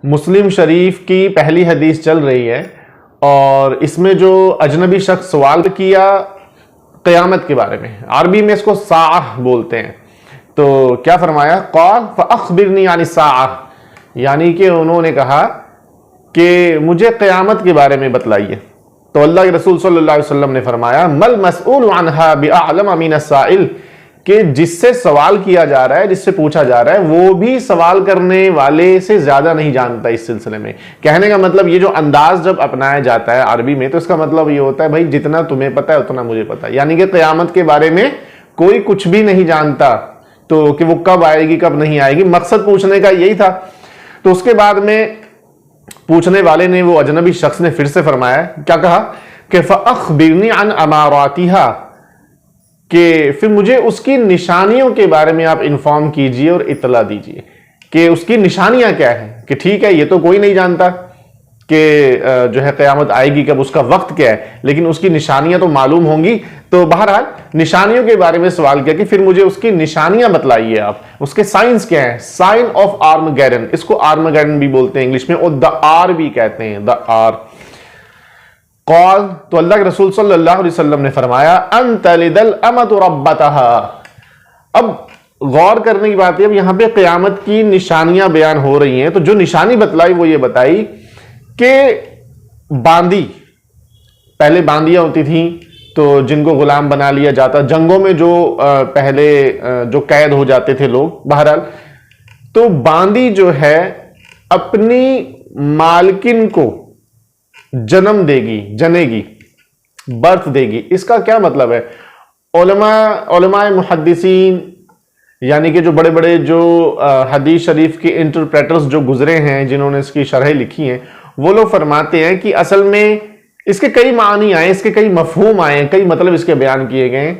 مسلم شریف کی پہلی حدیث چل رہی ہے اور اس میں جو اجنبی شخص سوال کیا قیامت کے بارے میں، عربی میں اس کو ساعہ بولتے ہیں، تو کیا فرمایا؟ قال فاخبرنی عن الساعہ، یعنی کہ انہوں نے کہا کہ مجھے قیامت کے بارے میں بتلائیے. تو اللہ کے رسول صلی اللہ علیہ وسلم نے فرمایا مل مسئول عنہا باعلم من السائل، کہ جس سے سوال کیا جا رہا ہے، جس سے پوچھا جا رہا ہے، وہ بھی سوال کرنے والے سے زیادہ نہیں جانتا اس سلسلے میں. کہنے کا مطلب یہ جو انداز جب اپنایا جاتا ہے عربی میں، تو اس کا مطلب یہ ہوتا ہے بھائی جتنا تمہیں پتا ہے اتنا مجھے پتا ہے، یعنی کہ قیامت کے بارے میں کوئی کچھ بھی نہیں جانتا، تو کہ وہ کب آئے گی کب نہیں آئے گی، مقصد پوچھنے کا یہی تھا. تو اس کے بعد میں پوچھنے والے نے، وہ اجنبی شخص نے پھر سے فرمایا، کیا کہا کہ فاخبرنی عن اماراتھا، کہ پھر مجھے اس کی نشانیوں کے بارے میں آپ انفارم کیجئے اور اطلاع دیجئے کہ اس کی نشانیاں کیا ہیں. کہ ٹھیک ہے یہ تو کوئی نہیں جانتا کہ جو ہے قیامت آئے گی کب، اس کا وقت کیا ہے، لیکن اس کی نشانیاں تو معلوم ہوں گی. تو بہرحال نشانیوں کے بارے میں سوال کیا کہ پھر مجھے اس کی نشانیاں بتلائیے آپ، اس کے سائنس کیا ہیں. سائن آف آرمگیڈن، اس کو آرمگیڈن بھی بولتے ہیں انگلش میں، اور دا آر بھی کہتے ہیں، دا آر. قال، تو اللہ کے رسول صلی اللہ علیہ وسلم نے فرمایا ان تلد الامۃ ربتها. اب غور کرنے کی بات ہے، اب یہاں پہ قیامت کی نشانیاں بیان ہو رہی ہیں، تو جو نشانی بتلائی وہ یہ بتائی کہ باندی، پہلے باندیاں ہوتی تھیں تو جن کو غلام بنا لیا جاتا، جنگوں میں جو پہلے جو قید ہو جاتے تھے لوگ، بہرحال تو باندی جو ہے اپنی مالکن کو جنم دے گی، جنے گی، برتھ دے گی. اس کا کیا مطلب ہے؟ علماء محدثین، یعنی کہ جو بڑے بڑے جو حدیث شریف کے انٹرپریٹرز جو گزرے ہیں، جنہوں نے اس کی شرحیں لکھی ہیں، وہ لوگ فرماتے ہیں کہ اصل میں اس کے کئی معنی آئے، اس کے کئی مفہوم آئے، کئی مطلب اس کے بیان کیے گئے.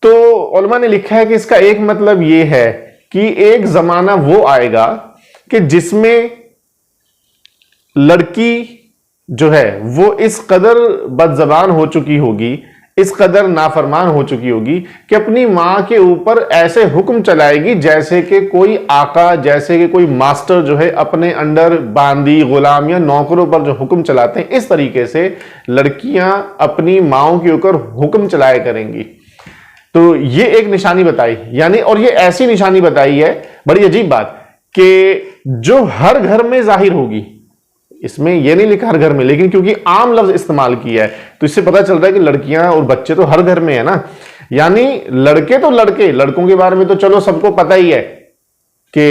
تو علماء نے لکھا ہے کہ اس کا ایک مطلب یہ ہے کہ ایک زمانہ وہ آئے گا کہ جس میں لڑکی جو ہے وہ اس قدر بد زبان ہو چکی ہوگی، اس قدر نافرمان ہو چکی ہوگی کہ اپنی ماں کے اوپر ایسے حکم چلائے گی جیسے کہ کوئی آقا، جیسے کہ کوئی ماسٹر جو ہے اپنے انڈر باندی، غلام یا نوکروں پر جو حکم چلاتے ہیں، اس طریقے سے لڑکیاں اپنی ماؤں کے اوپر حکم چلائے کریں گی. تو یہ ایک نشانی بتائی، یعنی اور یہ ایسی نشانی بتائی ہے، بڑی عجیب بات، کہ جو ہر گھر میں ظاہر ہوگی. اس میں یہ نہیں لکھا ہر گھر میں، لیکن کیونکہ عام لفظ استعمال کیا ہے تو اس سے پتہ چل رہا ہے کہ لڑکیاں اور بچے تو ہر گھر میں ہیں نا. یعنی لڑکے تو لڑکے، لڑکوں کے بارے میں تو چلو سب کو پتہ ہی ہے کہ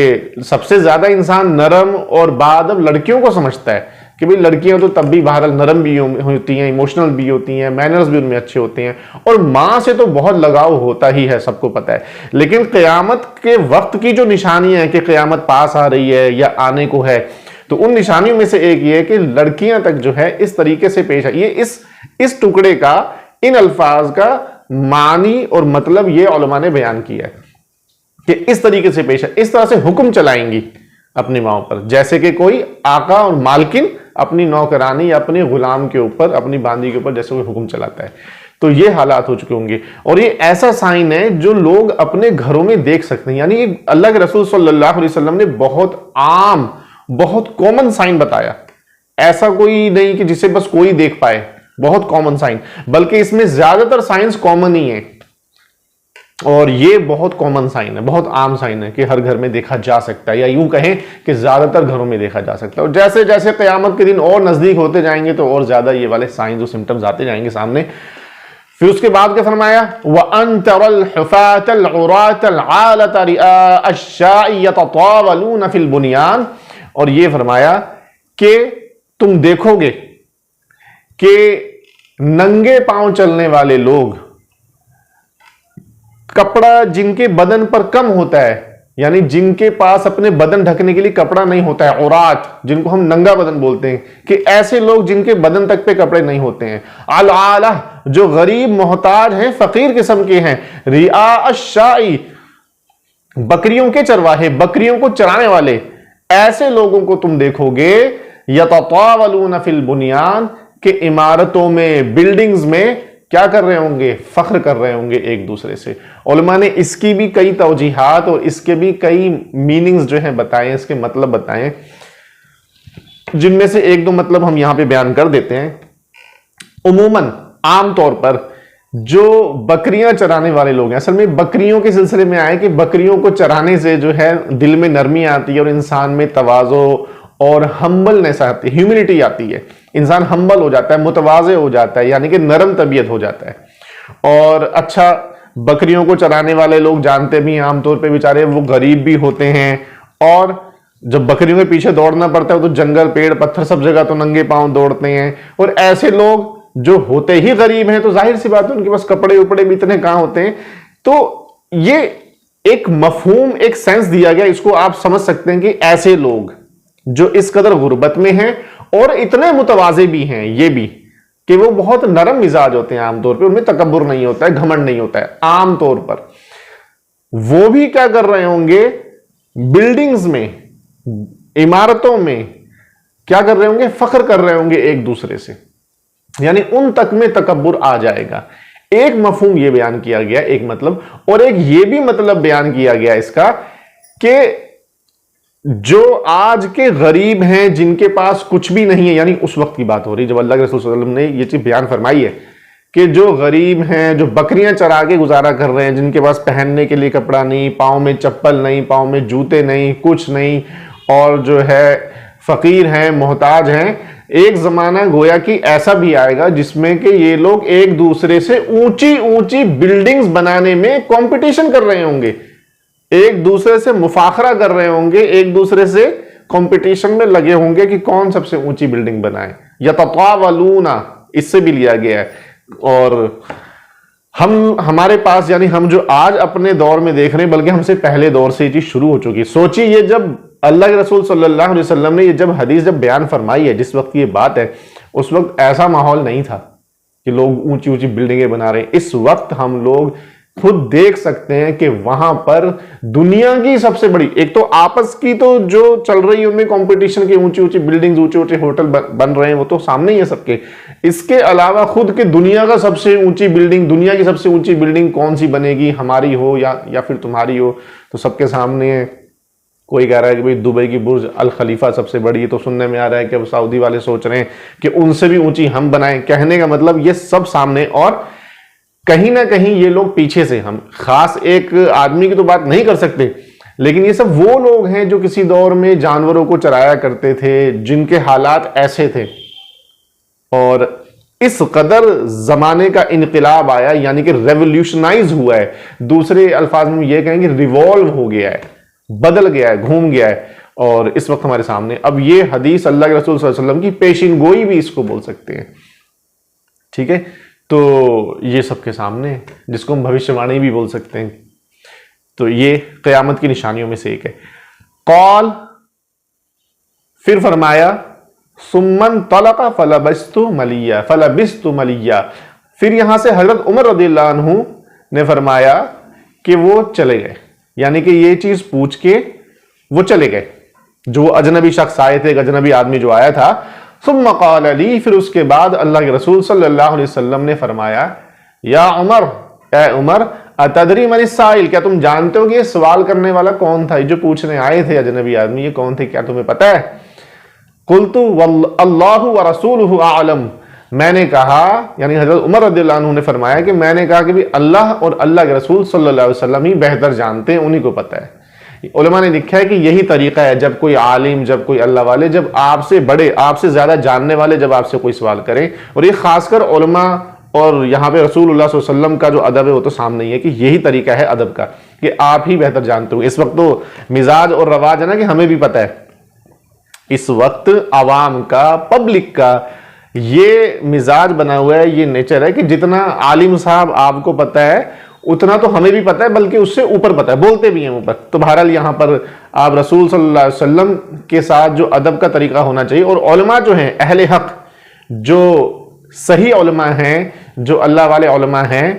سب سے زیادہ انسان نرم اور باادب لڑکیوں کو سمجھتا ہے کہ بھئی لڑکیاں تو تب بھی بہرحال نرم بھی ہوتی ہیں، ایموشنل بھی ہوتی ہیں، مینرز بھی ان میں اچھے ہوتے ہیں، اور ماں سے تو بہت لگاؤ ہوتا ہی ہے، سب کو پتہ ہے. لیکن قیامت کے وقت کی جو نشانیاں ہیں کہ قیامت پاس آ رہی ہے یا آنے کو ہے، تو ان نشانیوں میں سے ایک یہ ہے کہ لڑکیاں تک جو ہے اس طریقے سے پیش آئی. یہ اس ٹکڑے کا، ان الفاظ کا معنی اور مطلب یہ علماء نے بیان کیا ہے کہ اس طریقے سے پیش آئی، اس طرح سے حکم چلائیں گی اپنی ماؤں پر، جیسے کہ کوئی آقا اور مالکن اپنی نوکرانی یا اپنے غلام کے اوپر، اپنی باندی کے اوپر جیسے کوئی حکم چلاتا ہے. تو یہ حالات ہو چکے ہوں گے، اور یہ ایسا سائن ہے جو لوگ اپنے گھروں میں دیکھ سکتے ہیں. یعنی اللہ کے رسول صلی اللہ علیہ وسلم نے بہت عام، بہت کامن سائن بتایا، ایسا کوئی نہیں کہ جسے بس کوئی دیکھ پائے، بہت کامن سائن، بلکہ اس میں زیادہ تر سائنس کامن ہی ہیں، اور یہ بہت کامن سائن ہے، بہت عام سائن ہے کہ ہر گھر میں دیکھا جا سکتا ہے، یا یوں کہیں کہ زیادہ تر گھروں میں دیکھا جا سکتا ہے. اور جیسے جیسے قیامت کے دن اور نزدیک ہوتے جائیں گے تو اور زیادہ یہ والے سائنز اور سمٹمز آتے جائیں گے سامنے. پھر اس کے بعد کیا فرمایا؟ وَأَن تَرَى الْحُفَاةَ الْعُرَاةَ الْعَالَةَ رِئَاءَ الشَّاءِ يَتَطَاوَلُونَ فِي الْبُنْيَانِ. اور یہ فرمایا کہ تم دیکھو گے کہ ننگے پاؤں چلنے والے لوگ، کپڑا جن کے بدن پر کم ہوتا ہے، یعنی جن کے پاس اپنے بدن ڈھکنے کے لیے کپڑا نہیں ہوتا ہے، عورات جن کو ہم ننگا بدن بولتے ہیں، کہ ایسے لوگ جن کے بدن تک پہ کپڑے نہیں ہوتے ہیں، العالہ جو غریب محتاج ہیں، فقیر قسم کے ہیں، رعاء الشاء بکریوں کے چرواہے، بکریوں کو چرانے والے، ایسے لوگوں کو تم دیکھو گے یتطاولون فی البنیان، کہ عمارتوں میں، بلڈنگز میں کیا کر رہے ہوں گے؟ فخر کر رہے ہوں گے ایک دوسرے سے. علماء نے اس کی بھی کئی توجیحات اور اس کے بھی کئی میننگز جو ہیں بتائے، اس کے مطلب بتائے. جن میں سے ایک دو مطلب ہم یہاں پہ بیان کر دیتے ہیں۔ عموماً عام طور پر جو بکریاں چرانے والے لوگ ہیں، اصل میں بکریوں کے سلسلے میں آئے کہ بکریوں کو چرانے سے جو ہے دل میں نرمی آتی ہے اور انسان میں تواضع اور ہمبلنس آتی ہے، ہیوملٹی آتی ہے، انسان ہمبل ہو جاتا ہے، متواضع ہو جاتا ہے، یعنی کہ نرم طبیعت ہو جاتا ہے۔ اور اچھا، بکریوں کو چرانے والے لوگ جانتے بھی ہیں عام طور پہ بیچارے وہ غریب بھی ہوتے ہیں، اور جب بکریوں کے پیچھے دوڑنا پڑتا ہے تو جنگل پیڑ پتھر سب جگہ تو ننگے پاؤں دوڑتے ہیں، اور ایسے لوگ جو ہوتے ہی غریب ہیں تو ظاہر سی بات ہے ان کے پاس کپڑے اپڑے بھی اتنے کہاں ہوتے ہیں۔ تو یہ ایک مفہوم، ایک سینس دیا گیا، اس کو آپ سمجھ سکتے ہیں کہ ایسے لوگ جو اس قدر غربت میں ہیں اور اتنے متواضع بھی ہیں، یہ بھی کہ وہ بہت نرم مزاج ہوتے ہیں عام طور پہ، ان میں تکبر نہیں ہوتا ہے، گھمنڈ نہیں ہوتا ہے عام طور پر، وہ بھی کیا کر رہے ہوں گے؟ بلڈنگز میں، عمارتوں میں کیا کر رہے ہوں گے؟ فخر کر رہے ہوں گے ایک دوسرے سے، یعنی ان تک میں تکبر آ جائے گا۔ ایک مفہوم یہ بیان کیا گیا، ایک مطلب، اور ایک یہ بھی مطلب بیان کیا گیا اس کا کہ جو آج کے غریب ہیں جن کے پاس کچھ بھی نہیں ہے، یعنی اس وقت کی بات ہو رہی جب اللہ کے رسول صلی اللہ علیہ وسلم نے یہ چیز بیان فرمائی ہے کہ جو غریب ہیں، جو بکریاں چرا کے گزارا کر رہے ہیں، جن کے پاس پہننے کے لیے کپڑا نہیں، پاؤں میں چپل نہیں، پاؤں میں جوتے نہیں، کچھ نہیں، اور جو ہے فقیر ہیں، محتاج ہیں، ایک زمانہ گویا کہ ایسا بھی آئے گا جس میں کہ یہ لوگ ایک دوسرے سے اونچی اونچی بلڈنگز بنانے میں کمپٹیشن کر رہے ہوں گے، ایک دوسرے سے مفاخرہ کر رہے ہوں گے، ایک دوسرے سے کمپٹیشن میں لگے ہوں گے کہ کون سب سے اونچی بلڈنگ بنائے۔ یتطاولون، اس سے بھی لیا گیا ہے۔ اور ہمارے پاس، یعنی ہم جو آج اپنے دور میں دیکھ رہے ہیں، بلکہ ہم سے پہلے دور سے یہ چیز شروع ہو چکی ہے۔ سوچیے یہ جب اللہ کے رسول صلی اللہ علیہ وسلم نے یہ جب حدیث جب بیان فرمائی ہے، جس وقت کی یہ بات ہے، اس وقت ایسا ماحول نہیں تھا کہ لوگ اونچی اونچی بلڈنگیں بنا رہے ہیں۔ اس وقت ہم لوگ خود دیکھ سکتے ہیں کہ وہاں پر دنیا کی سب سے بڑی، ایک تو آپس کی تو جو چل رہی ہے ان میں کمپٹیشن کی، اونچی اونچی بلڈنگز، اونچے اونچے ہوٹل بن رہے ہیں، وہ تو سامنے ہی ہے سب کے۔ اس کے علاوہ خود کے دنیا کا سب سے اونچی بلڈنگ، دنیا کی سب سے اونچی بلڈنگ کون سی بنے گی، ہماری ہو یا پھر تمہاری ہو، تو سب کے سامنے ہے۔ کوئی کہہ رہا ہے کہ بھئی دبئی کی برج الخلیفہ سب سے بڑی ہے، تو سننے میں آ رہا ہے کہ اب سعودی والے سوچ رہے ہیں کہ ان سے بھی اونچی ہم بنائیں۔ کہنے کا مطلب یہ سب سامنے، اور کہیں نہ کہیں یہ لوگ پیچھے سے، ہم خاص ایک آدمی کی تو بات نہیں کر سکتے، لیکن یہ سب وہ لوگ ہیں جو کسی دور میں جانوروں کو چرایا کرتے تھے، جن کے حالات ایسے تھے، اور اس قدر زمانے کا انقلاب آیا، یعنی کہ ریولوشنائز ہوا ہے، دوسرے الفاظ میں یہ کہیں کہ ریوالو ہو گیا ہے، بدل گیا ہے، گھوم گیا ہے، اور اس وقت ہمارے سامنے اب یہ حدیث اللہ کے رسول صلی اللہ علیہ وسلم کی پیشین گوئی بھی اس کو بول سکتے ہیں، ٹھیک ہے؟ تو یہ سب کے سامنے ہے، جس کو ہم بھوشیوانی بھی بول سکتے ہیں۔ تو یہ قیامت کی نشانیوں میں سے ایک ہے۔ قال، پھر فرمایا، ثم انطلق فلبثت ملیا، پھر یہاں سے حضرت عمر رضی اللہ عنہ نے فرمایا کہ وہ چلے گئے، یعنی کہ یہ چیز پوچھ کے وہ چلے گئے، جو اجنبی شخص آئے تھے، ایک اجنبی آدمی جو آیا تھا۔ ثم قال لی، پھر اس کے بعد اللہ کے رسول صلی اللہ علیہ وسلم نے فرمایا، یا عمر، اے عمر، اتدری من السائل، کیا تم جانتے ہو کہ یہ سوال کرنے والا کون تھا، یہ جو پوچھنے آئے تھے اجنبی آدمی، یہ کون تھے، کیا تمہیں پتہ ہے؟ قلت اللہ ورسولہ اعلم، میں نے کہا، یعنی حضرت عمر رضی اللہ عنہ نے فرمایا کہ میں نے کہا کہ بھی اللہ اور اللہ کے رسول صلی اللہ علیہ وسلم ہی بہتر جانتے ہیں، انہی کو پتہ ہے۔ علماء نے لکھا ہے کہ یہی طریقہ ہے، جب کوئی عالم، جب کوئی اللہ والے، جب آپ سے بڑے، آپ سے زیادہ جاننے والے جب آپ سے کوئی سوال کریں، اور یہ خاص کر علماء، اور یہاں پہ رسول اللہ صلی اللہ علیہ وسلم کا جو ادب ہے وہ تو سامنے ہی ہے کہ یہی طریقہ ہے ادب کا، کہ آپ ہی بہتر جانتے ہو۔ اس وقت تو مزاج اور رواج ہے نا کہ ہمیں بھی پتہ ہے، اس وقت عوام کا، پبلک کا یہ مزاج بنا ہوا ہے، یہ نیچر ہے کہ جتنا عالم صاحب آپ کو پتہ ہے اتنا تو ہمیں بھی پتہ ہے، بلکہ اس سے اوپر پتہ ہے، بولتے بھی ہیں اوپر۔ تو بہرحال یہاں پر آپ رسول صلی اللہ علیہ وسلم کے ساتھ جو ادب کا طریقہ ہونا چاہیے، اور علماء جو ہیں، اہل حق، جو صحیح علماء ہیں، جو اللہ والے علماء ہیں،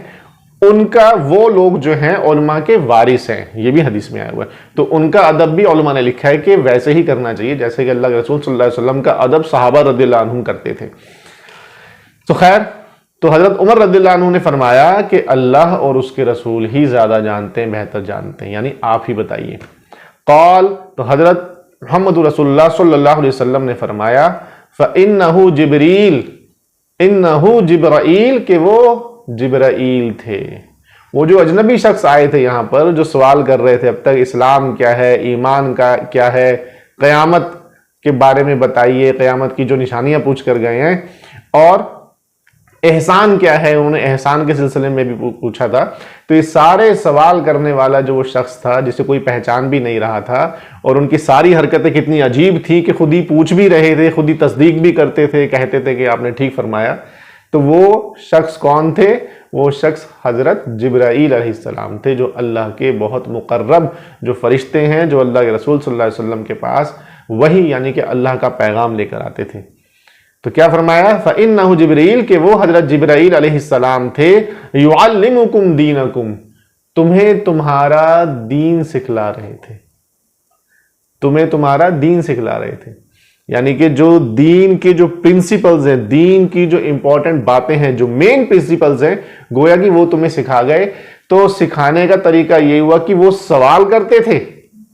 ان کا، وہ لوگ جو ہیں علماء کے وارث ہیں، یہ بھی حدیث میں آیا ہوا ہے، تو ان کا ادب بھی علماء نے لکھا ہے کہ ویسے ہی کرنا چاہیے جیسے کہ اللہ کے رسول صلی اللہ علیہ وسلم کا ادب صحابہ رضی اللہ عنہم کرتے تھے۔ تو خیر، تو حضرت عمر رضی اللہ عنہ نے فرمایا کہ اللہ اور اس کے رسول ہی زیادہ جانتے ہیں، بہتر جانتے ہیں، یعنی آپ ہی بتائیے۔ قال، تو حضرت محمد رسول اللہ صلی اللہ علیہ وسلم نے فرمایا فَإِنَّهُ جِبْرِيلٌ، إِنَّهُ جِبْرَائِیل، کہ وہ جبرائیل تھے۔ وہ جو اجنبی شخص آئے تھے یہاں پر، جو سوال کر رہے تھے اب تک اسلام کیا ہے، ایمان کا کیا ہے، قیامت کے بارے میں بتائیے، قیامت کی جو نشانیاں پوچھ کر گئے ہیں، اور احسان کیا ہے، انہوں نے احسان کے سلسلے میں بھی پوچھا تھا۔ تو یہ سارے سوال کرنے والا جو وہ شخص تھا جسے کوئی پہچان بھی نہیں رہا تھا، اور ان کی ساری حرکتیں کتنی عجیب تھی کہ خود ہی پوچھ بھی رہے تھے، خود ہی تصدیق بھی کرتے تھے، کہتے تھے کہ آپ نے ٹھیک فرمایا۔ تو وہ شخص کون تھے؟ وہ شخص حضرت جبرائیل علیہ السلام تھے، جو اللہ کے بہت مقرب جو فرشتے ہیں، جو اللہ کے رسول صلی اللہ علیہ وسلم کے پاس وحی یعنی کہ اللہ کا پیغام لے کر آتے تھے۔ تو کیا فرمایا؟ فَإِنَّهُ جبرائیل، کہ وہ حضرت جبرائیل علیہ السلام تھے، يُعَلِّمُكُمْ دِينَكُمْ، تمہیں تمہارا دین سکھلا رہے تھے، تمہیں تمہارا دین سکھلا رہے تھے، یعنی کہ جو دین کے جو پرنسپلز ہیں، دین کی جو امپورٹنٹ باتیں ہیں، جو مین پرنسپلز ہیں، گویا کہ وہ تمہیں سکھا گئے۔ تو سکھانے کا طریقہ یہ ہوا کہ وہ سوال کرتے تھے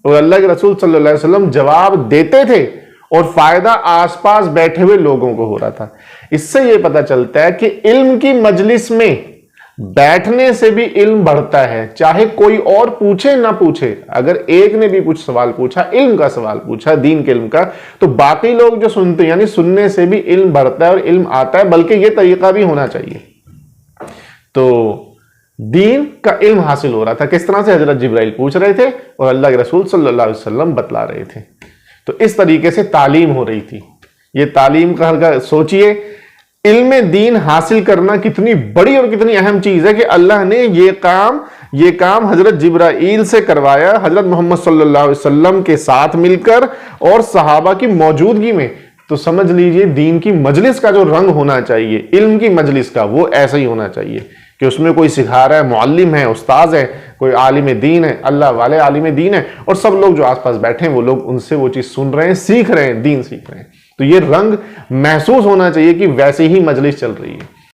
اور اللہ کے رسول صلی اللہ علیہ وسلم جواب دیتے تھے، اور فائدہ آس پاس بیٹھے ہوئے لوگوں کو ہو رہا تھا۔ اس سے یہ پتہ چلتا ہے کہ علم کی مجلس میں بیٹھنے سے بھی علم بڑھتا ہے، چاہے کوئی اور پوچھے نہ پوچھے۔ اگر ایک نے بھی کچھ سوال پوچھا، علم کا سوال پوچھا، دین کے علم کا، تو باقی لوگ جو سنتے ہیں، یعنی سننے سے بھی علم بڑھتا ہے اور علم آتا ہے، بلکہ یہ طریقہ بھی ہونا چاہیے۔ تو دین کا علم حاصل ہو رہا تھا، کس طرح سے؟ حضرت جبرائیل پوچھ رہے تھے اور اللہ کے رسول صلی اللہ علیہ وسلم بتلا رہے تھے۔ تو اس طریقے سے تعلیم ہو رہی تھی۔ یہ تعلیم کا سوچئے، علم دین حاصل کرنا کتنی بڑی اور کتنی اہم چیز ہے کہ اللہ نے یہ کام حضرت جبرائیل سے کروایا، حضرت محمد صلی اللہ علیہ وسلم کے ساتھ مل کر اور صحابہ کی موجودگی میں۔ تو سمجھ لیجئے دین کی مجلس کا جو رنگ ہونا چاہیے، علم کی مجلس کا، وہ ایسا ہی ہونا چاہیے کہ اس میں کوئی سکھا رہا ہے، معلم ہے، استاذ ہے، کوئی عالم دین ہے، اللہ والے عالم دین ہے، اور سب لوگ جو آس پاس بیٹھے ہیں وہ لوگ ان سے وہ چیز سن رہے ہیں، سیکھ رہے ہیں، دین سیکھ رہے ہیں۔ تو یہ رنگ محسوس ہونا چاہیے کہ ویسے ہی مجلس چل رہی ہے۔